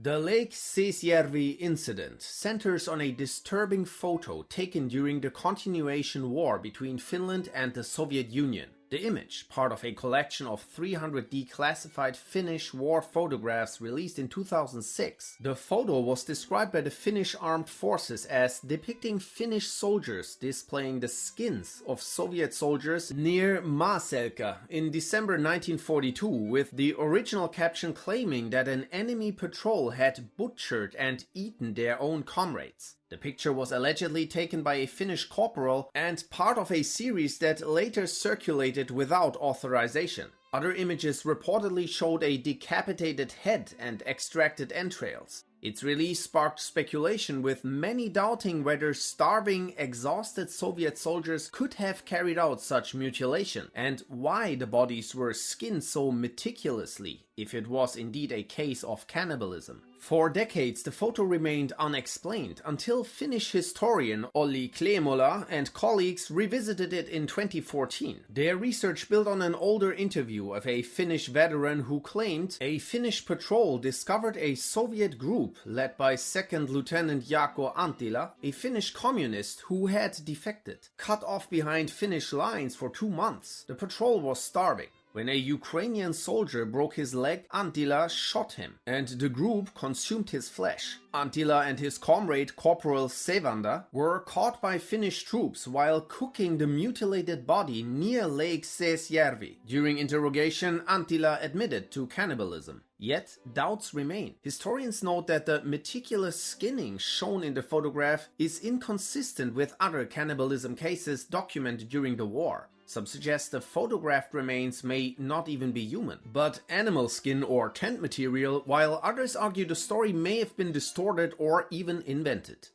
The Lake Seesjärvi incident centers on a disturbing photo taken during the continuation war between Finland and the Soviet Union. The image, part of a collection of 300 declassified Finnish war photographs released in 2006. The photo was described by the Finnish armed forces as depicting Finnish soldiers displaying the skins of Soviet soldiers near Maaselkä in December 1942, with the original caption claiming that an enemy patrol had butchered and eaten their own comrades. The picture was allegedly taken by a Finnish corporal and part of a series that later circulated without authorization. Other images reportedly showed a decapitated head and extracted entrails. Its release sparked speculation, with many doubting whether starving, exhausted Soviet soldiers could have carried out such mutilation, and why the bodies were skinned so meticulously, if it was indeed a case of cannibalism. For decades, the photo remained unexplained until Finnish historian Olli Kleemola and colleagues revisited it in 2014. Their research built on an older interview of a Finnish veteran who claimed a Finnish patrol discovered a Soviet group led by 2nd Lieutenant Jaakko Anttila, a Finnish communist who had defected. Cut off behind Finnish lines for 2 months, the patrol was starving. When a Ukrainian soldier broke his leg, Anttila shot him, and the group consumed his flesh. Anttila and his comrade Corporal Sevanda were caught by Finnish troops while cooking the mutilated body near Lake Seesjärvi. During interrogation, Anttila admitted to cannibalism. Yet, doubts remain. Historians note that the meticulous skinning shown in the photograph is inconsistent with other cannibalism cases documented during the war. Some suggest the photographed remains may not even be human, but animal skin or tent material, while others argue the story may have been distorted or even invented.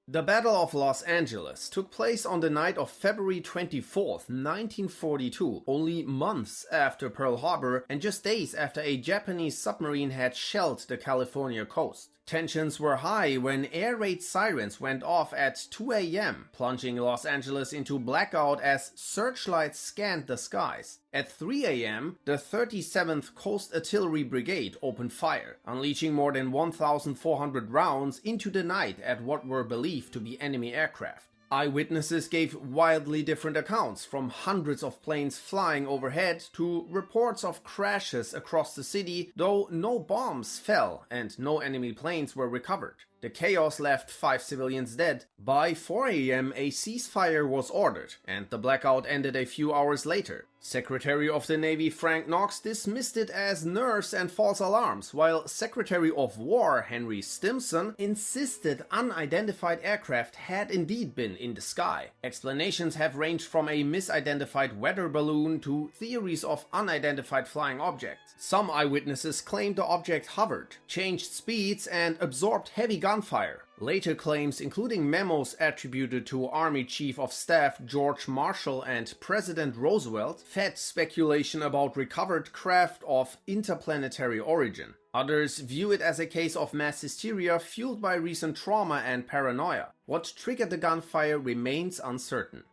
The Battle of Los Angeles took place on the night of February 24th, 1942, only months after Pearl Harbor and just days after a Japanese submarine had shelled the California coast. Tensions were high when air raid sirens went off at 2 a.m., plunging Los Angeles into blackout as searchlights scanned the skies. At 3 a.m., the 37th Coast Artillery Brigade opened fire, unleashing more than 1,400 rounds into the night at what were believed to be enemy aircraft. Eyewitnesses gave wildly different accounts, from hundreds of planes flying overhead to reports of crashes across the city, though no bombs fell and no enemy planes were recovered. The chaos left 5 civilians dead. By 4 a.m. a ceasefire was ordered, and the blackout ended a few hours later. Secretary of the Navy Frank Knox dismissed it as nerves and false alarms, while Secretary of War Henry Stimson insisted unidentified aircraft had indeed been in the sky. Explanations have ranged from a misidentified weather balloon to theories of unidentified flying objects. Some eyewitnesses claimed the object hovered, changed speeds, and absorbed heavy gunfire. Later claims, including memos attributed to Army Chief of Staff George Marshall and President Roosevelt, fed speculation about recovered craft of interplanetary origin. Others view it as a case of mass hysteria fueled by recent trauma and paranoia. What triggered the gunfire remains uncertain.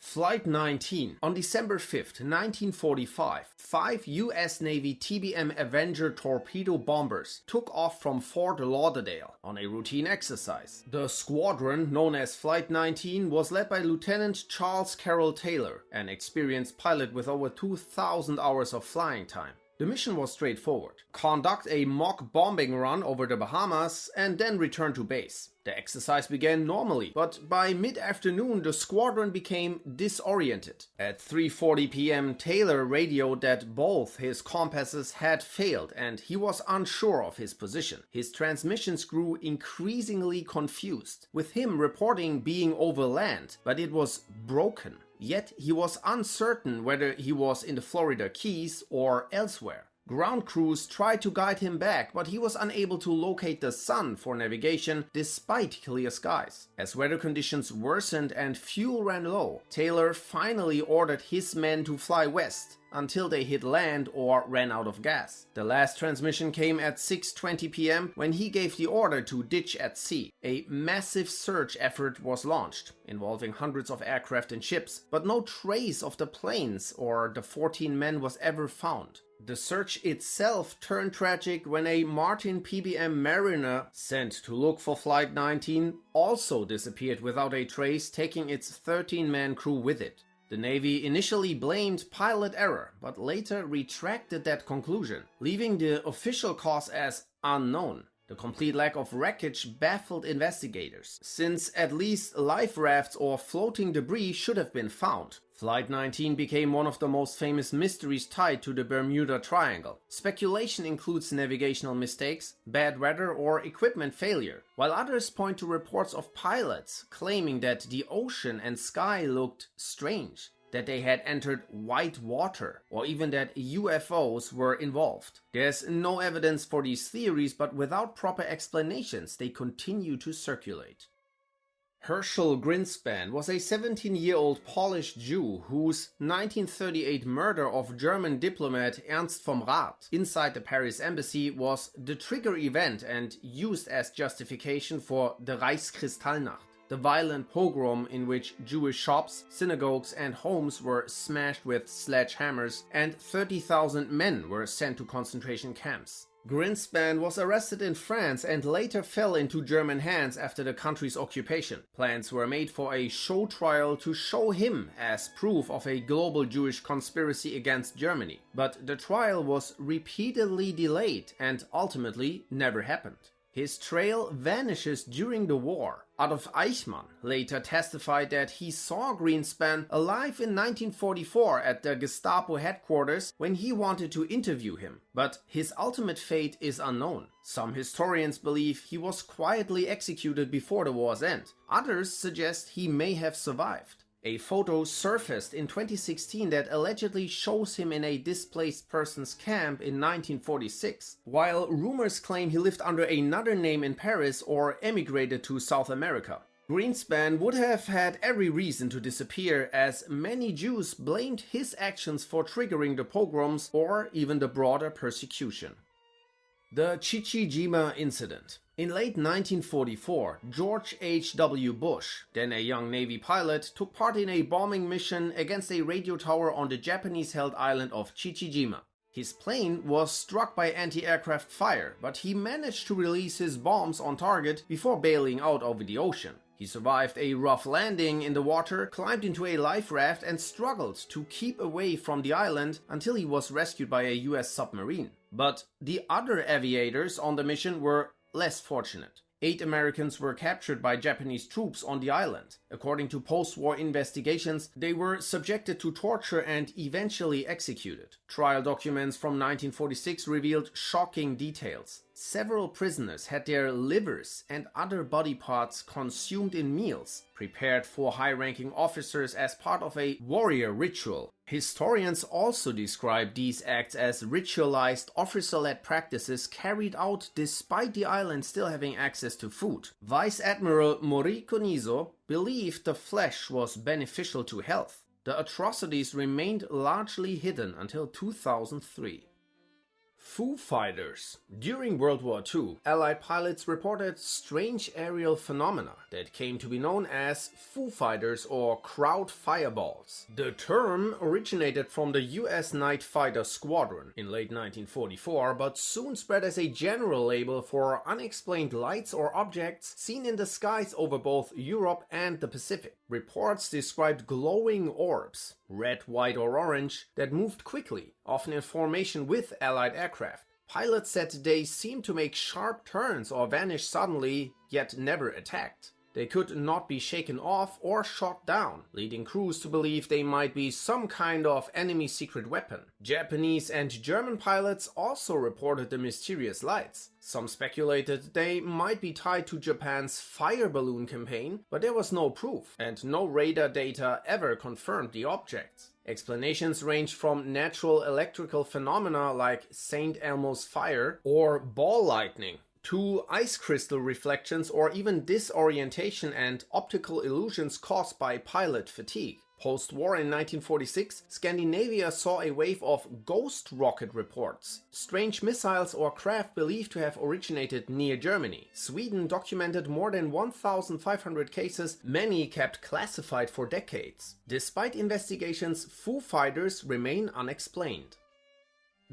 Flight 19. On December 5th, 1945, 5 US Navy TBM Avenger torpedo bombers took off from Fort Lauderdale on a routine exercise. The squadron, known as Flight 19, was led by Lieutenant Charles Carroll Taylor, an experienced pilot with over 2,000 hours of flying time. The mission was straightforward: conduct a mock bombing run over the Bahamas and then return to base. The exercise began normally, but by mid-afternoon the squadron became disoriented. At 3:40 p.m. Taylor radioed that both his compasses had failed and he was unsure of his position. His transmissions grew increasingly confused, with him reporting being over land, but it was broken. Yet he was uncertain whether he was in the Florida Keys or elsewhere. Ground crews tried to guide him back, but he was unable to locate the sun for navigation despite clear skies. As weather conditions worsened and fuel ran low, Taylor finally ordered his men to fly west until they hit land or ran out of gas. The last transmission came at 6:20 p.m. when he gave the order to ditch at sea. A massive search effort was launched, involving hundreds of aircraft and ships, but no trace of the planes or the 14 men was ever found. The search itself turned tragic when a Martin PBM Mariner sent to look for Flight 19 also disappeared without a trace, taking its 13-man crew with it. The Navy initially blamed pilot error, but later retracted that conclusion, leaving the official cause as unknown. The complete lack of wreckage baffled investigators, since at least life rafts or floating debris should have been found. Flight 19 became one of the most famous mysteries tied to the Bermuda Triangle. Speculation includes navigational mistakes, bad weather, or equipment failure, while others point to reports of pilots claiming that the ocean and sky looked strange, that they had entered white water, or even that UFOs were involved. There's no evidence for these theories, but without proper explanations, they continue to circulate. Herschel Grynszpan was a 17-year-old Polish Jew whose 1938 murder of German diplomat Ernst vom Rath inside the Paris embassy was the trigger event and used as justification for the Reichskristallnacht, the violent pogrom in which Jewish shops, synagogues and homes were smashed with sledgehammers and 30,000 men were sent to concentration camps. Grynszpan was arrested in France and later fell into German hands after the country's occupation. Plans were made for a show trial to show him as proof of a global Jewish conspiracy against Germany, but the trial was repeatedly delayed and ultimately never happened. His trail vanishes during the war. Adolf Eichmann later testified that he saw Grynszpan alive in 1944 at the Gestapo headquarters when he wanted to interview him, but his ultimate fate is unknown. Some historians believe he was quietly executed before the war's end. Others suggest he may have survived. A photo surfaced in 2016 that allegedly shows him in a displaced persons camp in 1946, while rumors claim he lived under another name in Paris or emigrated to South America. Grynszpan would have had every reason to disappear, as many Jews blamed his actions for triggering the pogroms or even the broader persecution. The Chichijima Incident. In late 1944, George H.W. Bush, then a young Navy pilot, took part in a bombing mission against a radio tower on the Japanese-held island of Chichijima. His plane was struck by anti-aircraft fire, but he managed to release his bombs on target before bailing out over the ocean. He survived a rough landing in the water, climbed into a life raft and struggled to keep away from the island until he was rescued by a US submarine. But the other aviators on the mission were less fortunate. 8 Americans were captured by Japanese troops on the island. According to post-war investigations, they were subjected to torture and eventually executed. Trial documents from 1946 revealed shocking details. Several prisoners had their livers and other body parts consumed in meals, prepared for high-ranking officers as part of a warrior ritual. Historians also describe these acts as ritualized, officer-led practices carried out despite the island still having access to food. Vice Admiral Moriko Niso believed the flesh was beneficial to health. The atrocities remained largely hidden until 2003. Foo Fighters. During World War II, Allied pilots reported strange aerial phenomena that came to be known as Foo Fighters or crowd fireballs. The term originated from the US Night Fighter Squadron in late 1944, but soon spread as a general label for unexplained lights or objects seen in the skies over both Europe and the Pacific. Reports described glowing orbs, red, white or orange, that moved quickly, often in formation with Allied aircraft. Pilots said they seemed to make sharp turns or vanish suddenly, yet never attacked. They could not be shaken off or shot down, leading crews to believe they might be some kind of enemy secret weapon. Japanese and German pilots also reported the mysterious lights. Some speculated they might be tied to Japan's fire balloon campaign, but there was no proof, and no radar data ever confirmed the objects. Explanations ranged from natural electrical phenomena like St. Elmo's fire or ball lightning, to ice crystal reflections or even disorientation and optical illusions caused by pilot fatigue. Post-war in 1946, Scandinavia saw a wave of ghost rocket reports, strange missiles or craft believed to have originated near Germany. Sweden documented more than 1,500 cases, many kept classified for decades. Despite investigations, Foo Fighters remain unexplained.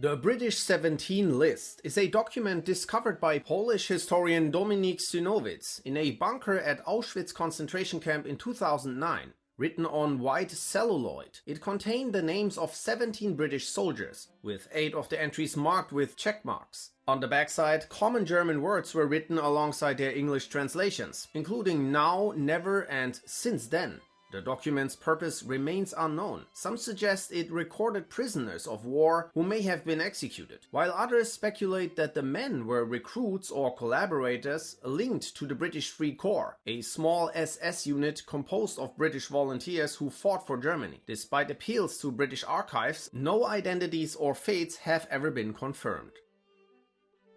The British 17 list is a document discovered by Polish historian Dominik Synowicz in a bunker at Auschwitz concentration camp in 2009. Written on white celluloid, it contained the names of 17 British soldiers, with 8 of the entries marked with check marks. On the backside, common German words were written alongside their English translations, including now, never, and since then. The document's purpose remains unknown. Some suggest it recorded prisoners of war who may have been executed, while others speculate that the men were recruits or collaborators linked to the British Free Corps, a small SS unit composed of British volunteers who fought for Germany. Despite appeals to British archives, no identities or fates have ever been confirmed.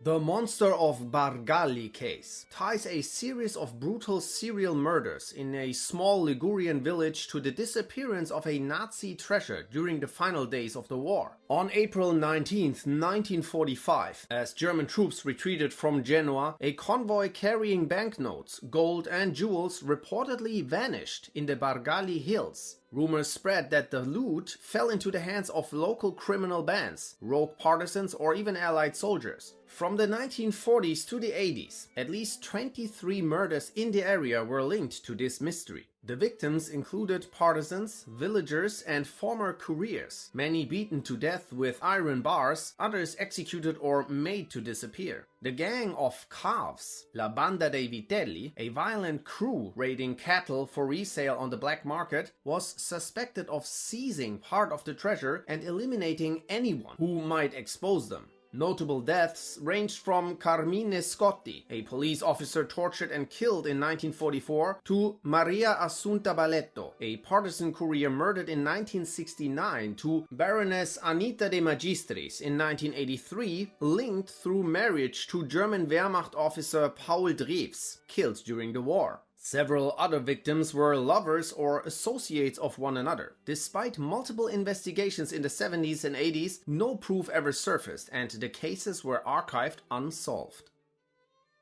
The Monster of Bargagli case ties a series of brutal serial murders in a small Ligurian village to the disappearance of a Nazi treasure during the final days of the war. On April 19, 1945, as German troops retreated from Genoa, a convoy carrying banknotes, gold and jewels reportedly vanished in the Bargagli hills. Rumors spread that the loot fell into the hands of local criminal bands, rogue partisans, or even Allied soldiers. From the 1940s to the 80s, at least 23 murders in the area were linked to this mystery. The victims included partisans, villagers, and former couriers, many beaten to death with iron bars, others executed or made to disappear. The gang of calves, La Banda dei Vitelli, a violent crew raiding cattle for resale on the black market, was suspected of seizing part of the treasure and eliminating anyone who might expose them. Notable deaths ranged from Carmine Scotti, a police officer tortured and killed in 1944, to Maria Assunta Balletto, a partisan courier murdered in 1969, to Baroness Anita de Magistris in 1983, linked through marriage to German Wehrmacht officer Paul Drews, killed during the war. Several other victims were lovers or associates of one another. Despite multiple investigations in the 70s and 80s, no proof ever surfaced and the cases were archived unsolved.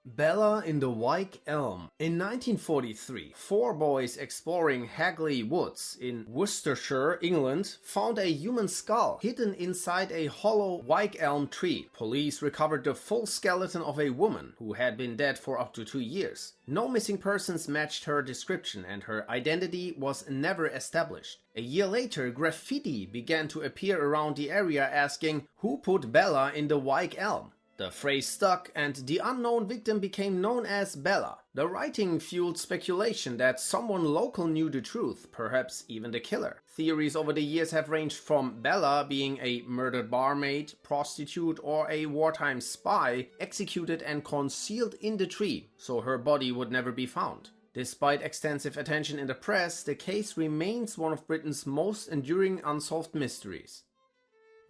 Bella in the Wych Elm. In 1943, 4 boys exploring Hagley Woods in Worcestershire, England, found a human skull hidden inside a hollow Wych Elm tree. Police recovered the full skeleton of a woman who had been dead for up to 2 years. No missing persons matched her description and her identity was never established. A year later, graffiti began to appear around the area asking, "Who put Bella in the Wych Elm?" The phrase stuck and the unknown victim became known as Bella. The writing fueled speculation that someone local knew the truth, perhaps even the killer. Theories over the years have ranged from Bella being a murdered barmaid, prostitute, or a wartime spy executed and concealed in the tree, so her body would never be found. Despite extensive attention in the press, the case remains one of Britain's most enduring unsolved mysteries.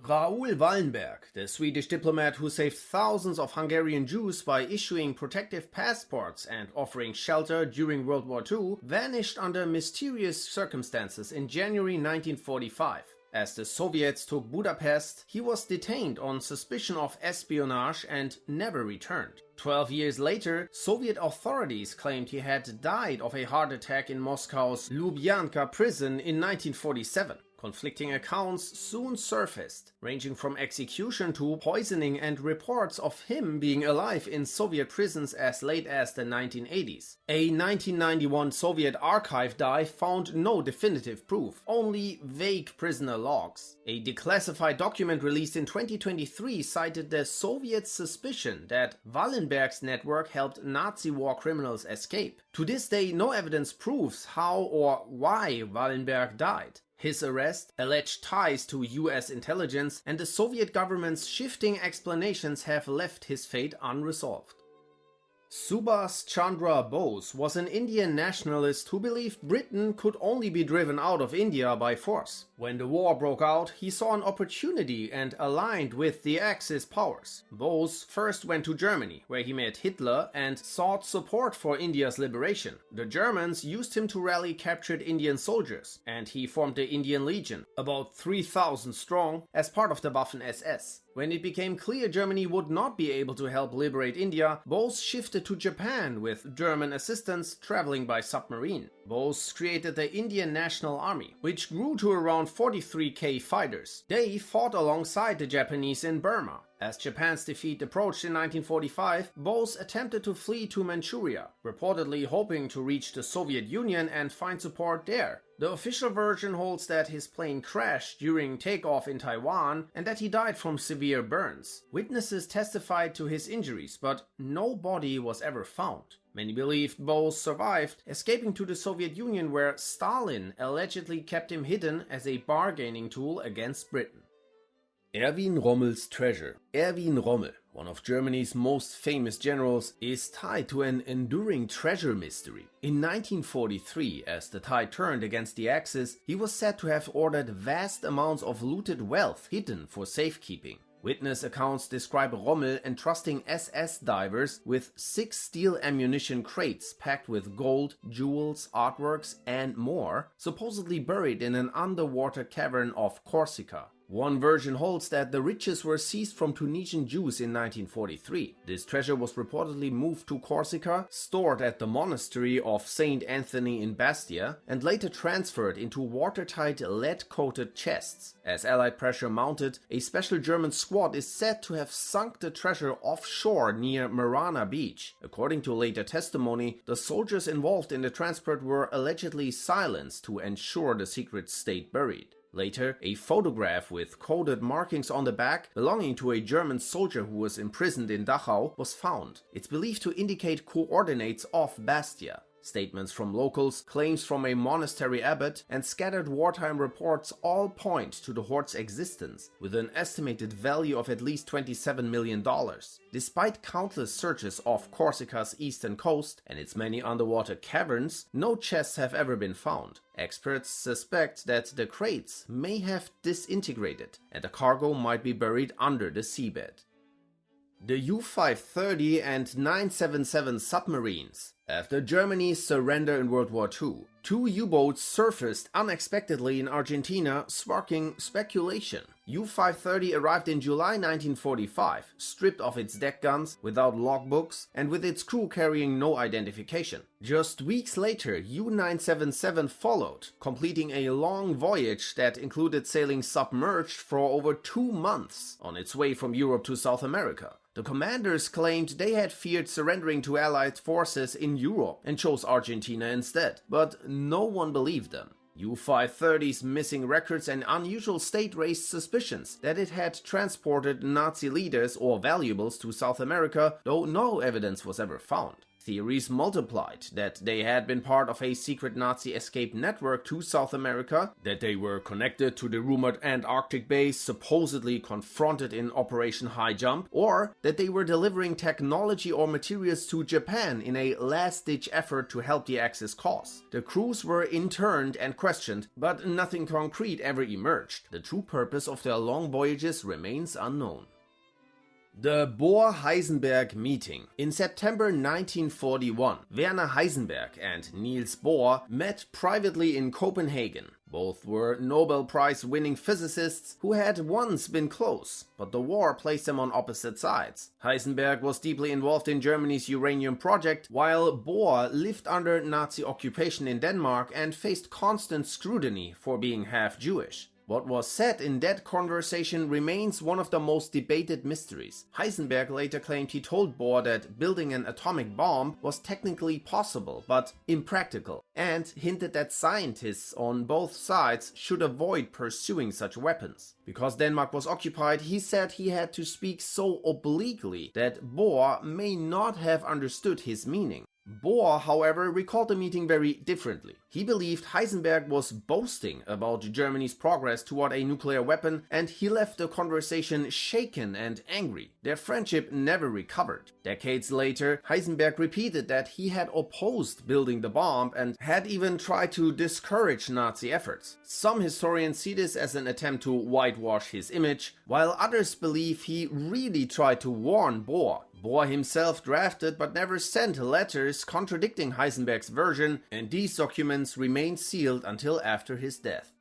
Raoul Wallenberg, the Swedish diplomat who saved thousands of Hungarian Jews by issuing protective passports and offering shelter during World War II, vanished under mysterious circumstances in January 1945. As the Soviets took Budapest, he was detained on suspicion of espionage and never returned. 12 years later, Soviet authorities claimed he had died of a heart attack in Moscow's Lubyanka prison in 1947. Conflicting accounts soon surfaced, ranging from execution to poisoning and reports of him being alive in Soviet prisons as late as the 1980s. A 1991 Soviet archive dive found no definitive proof, only vague prisoner logs. A declassified document released in 2023 cited the Soviet suspicion that Wallenberg's network helped Nazi war criminals escape. To this day, no evidence proves how or why Wallenberg died. His arrest, alleged ties to US intelligence, and the Soviet government's shifting explanations have left his fate unresolved. Subhas Chandra Bose was an Indian nationalist who believed Britain could only be driven out of India by force. When the war broke out, he saw an opportunity and aligned with the Axis powers. Bose first went to Germany, where he met Hitler and sought support for India's liberation. The Germans used him to rally captured Indian soldiers, and he formed the Indian Legion, about 3,000 strong, as part of the Waffen-SS. When it became clear Germany would not be able to help liberate India, Bose shifted to Japan with German assistance traveling by submarine. Bose created the Indian National Army, which grew to around around 43k fighters. They fought alongside the Japanese in Burma. As Japan's defeat approached in 1945, Bose attempted to flee to Manchuria, reportedly hoping to reach the Soviet Union and find support there. The official version holds that his plane crashed during takeoff in Taiwan and that he died from severe burns. Witnesses testified to his injuries, but no body was ever found. Many believed Bose survived, escaping to the Soviet Union where Stalin allegedly kept him hidden as a bargaining tool against Britain. Erwin Rommel's treasure. Erwin Rommel, one of Germany's most famous generals, is tied to an enduring treasure mystery. In 1943, as the tide turned against the Axis, he was said to have ordered vast amounts of looted wealth hidden for safekeeping. Witness accounts describe Rommel entrusting SS divers with 6 steel ammunition crates packed with gold, jewels, artworks, and more, supposedly buried in an underwater cavern off Corsica. One version holds that the riches were seized from Tunisian Jews in 1943. This treasure was reportedly moved to Corsica, stored at the monastery of Saint Anthony in Bastia, and later transferred into watertight lead-coated chests. As Allied pressure mounted, a special German squad is said to have sunk the treasure offshore near Marana Beach. According to later testimony, the soldiers involved in the transport were allegedly silenced to ensure the secret stayed buried. Later, a photograph with coded markings on the back belonging to a German soldier who was imprisoned in Dachau was found. It's believed to indicate coordinates of Bastia. Statements from locals, claims from a monastery abbot, and scattered wartime reports all point to the hoard's existence, with an estimated value of at least $27 million. Despite countless searches off Corsica's eastern coast and its many underwater caverns, no chests have ever been found. Experts suspect that the crates may have disintegrated, and the cargo might be buried under the seabed. The U-530 and 977 submarines. After Germany's surrender in World War II, 2 U-boats surfaced unexpectedly in Argentina, sparking speculation. U-530 arrived in July 1945, stripped of its deck guns, without logbooks, and with its crew carrying no identification. Just weeks later, U-977 followed, completing a long voyage that included sailing submerged for over 2 months on its way from Europe to South America. The commanders claimed they had feared surrendering to Allied forces in Europe and chose Argentina instead, but no one believed them. U-530's missing records and unusual state raised suspicions that it had transported Nazi leaders or valuables to South America, though no evidence was ever found. Theories multiplied that they had been part of a secret Nazi escape network to South America, that they were connected to the rumored Antarctic base supposedly confronted in Operation High Jump, or that they were delivering technology or materials to Japan in a last-ditch effort to help the Axis cause. The crews were interned and questioned, but nothing concrete ever emerged. The true purpose of their long voyages remains unknown. The Bohr-Heisenberg Meeting. In September 1941, Werner Heisenberg and Niels Bohr met privately in Copenhagen. Both were Nobel Prize-winning physicists who had once been close, but the war placed them on opposite sides. Heisenberg was deeply involved in Germany's uranium project, while Bohr lived under Nazi occupation in Denmark and faced constant scrutiny for being half Jewish. What was said in that conversation remains one of the most debated mysteries. Heisenberg later claimed he told Bohr that building an atomic bomb was technically possible, but impractical, and hinted that scientists on both sides should avoid pursuing such weapons. Because Denmark was occupied, he said he had to speak so obliquely that Bohr may not have understood his meaning. Bohr, however, recalled the meeting very differently. He believed Heisenberg was boasting about Germany's progress toward a nuclear weapon, and he left the conversation shaken and angry. Their friendship never recovered. Decades later, Heisenberg repeated that he had opposed building the bomb and had even tried to discourage Nazi efforts. Some historians see this as an attempt to whitewash his image, while others believe he really tried to warn Bohr. Bohr himself drafted but never sent letters contradicting Heisenberg's version, and these documents remained sealed until after his death.